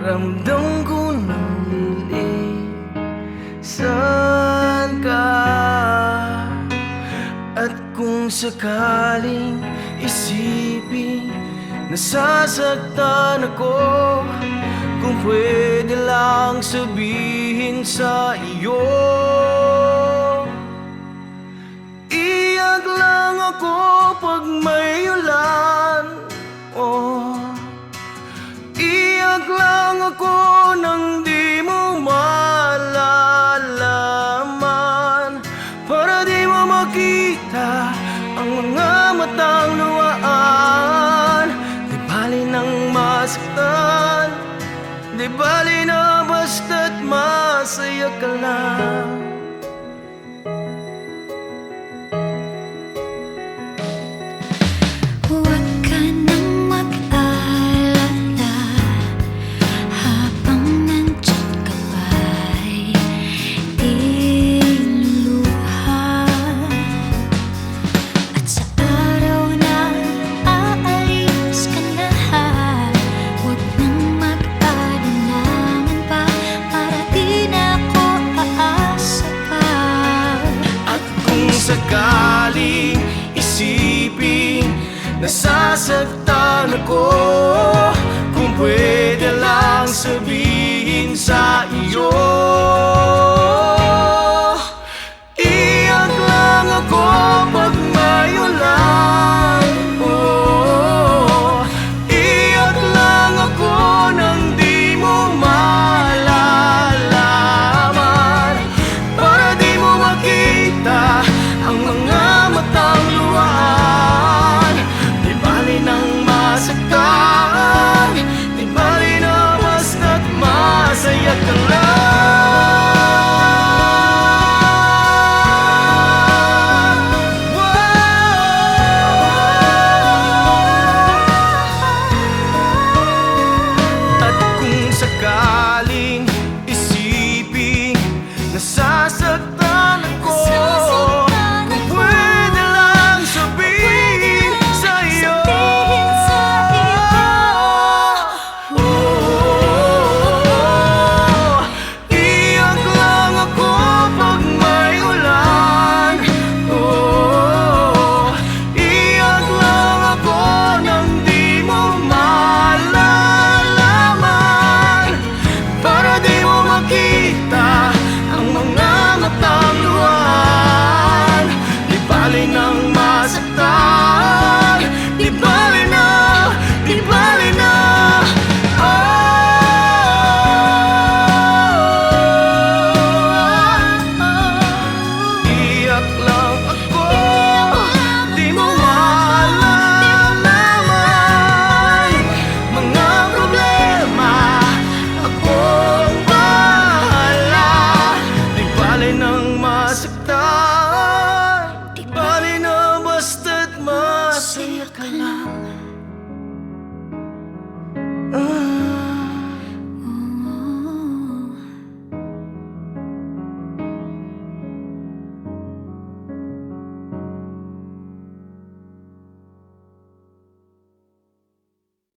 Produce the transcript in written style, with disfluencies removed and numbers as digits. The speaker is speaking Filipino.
Ramdam ko ng lilisan ka. At kung sakaling isipin nasasaktan ako, kung pwede lang sabihin sa iyo, iyak lang ako pag may ulan. Oh, iyak lang ako nang di mo malalaman, para di mo makita ang mga matang luwaan. Di bali nang masaktan, di bali na basta't masaya ka lang. Huwag ka nang mag-alala, habang nandyan ka pa'y iluluha. At sa araw na aalis ka na, huwag nang mag-alinlangan pa, para di na ako aasa pa. At kung sakaling isipin nasasaktan ako, kung pwede lang sabihin sa iyo,